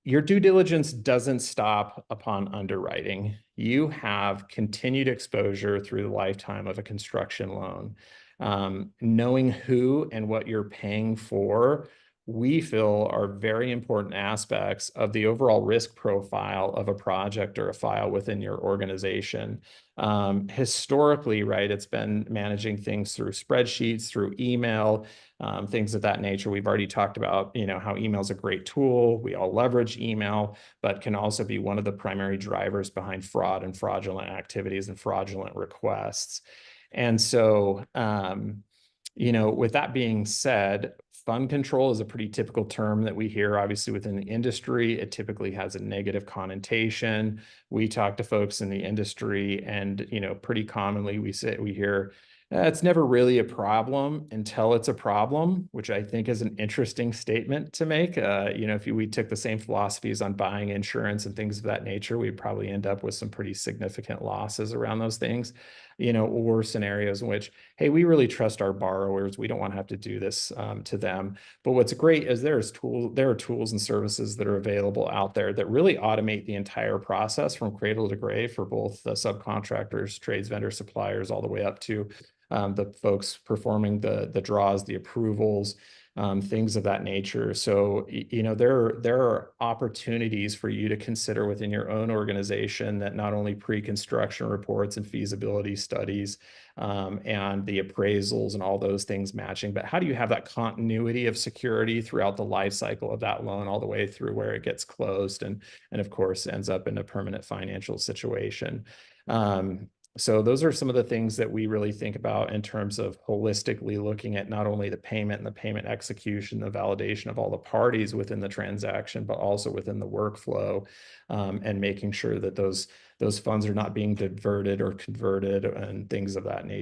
Your due diligence doesn't stop upon underwriting. You have continued exposure through the lifetime of a construction loan. Knowing who and what you're paying for, we feel are very important aspects of the overall risk profile of a project or a file within your organization. Historically, right, it's been managing things through spreadsheets, through email, things of that nature. We've already talked about, how email is a great tool. We all leverage email, but can also be one of the primary drivers behind fraud and fraudulent activities and fraudulent requests. And so, with that being said, fund control is a pretty typical term that we hear, obviously, within the industry. It typically has a negative connotation. We talk to folks in the industry, and pretty commonly we hear it's never really a problem until it's a problem, which I think is an interesting statement to make. If we took the same philosophies on buying insurance and things of that nature, we'd probably end up with some pretty significant losses around those things, or scenarios in which, hey, we really trust our borrowers. We don't want to have to do this to them. But what's great is there are tools and services that are available out there that really automate the entire process from cradle to grave for both the subcontractors, trades, vendors, suppliers, all the way up to the folks performing the draws, the approvals, things of that nature. So, there are opportunities for you to consider within your own organization that not only pre-construction reports and feasibility studies and the appraisals and all those things matching, but how do you have that continuity of security throughout the life cycle of that loan all the way through where it gets closed and of course ends up in a permanent financial situation. So those are some of the things that we really think about in terms of holistically looking at not only the payment and the payment execution, the validation of all the parties within the transaction, but also within the workflow, and making sure that those funds are not being diverted or converted and things of that nature.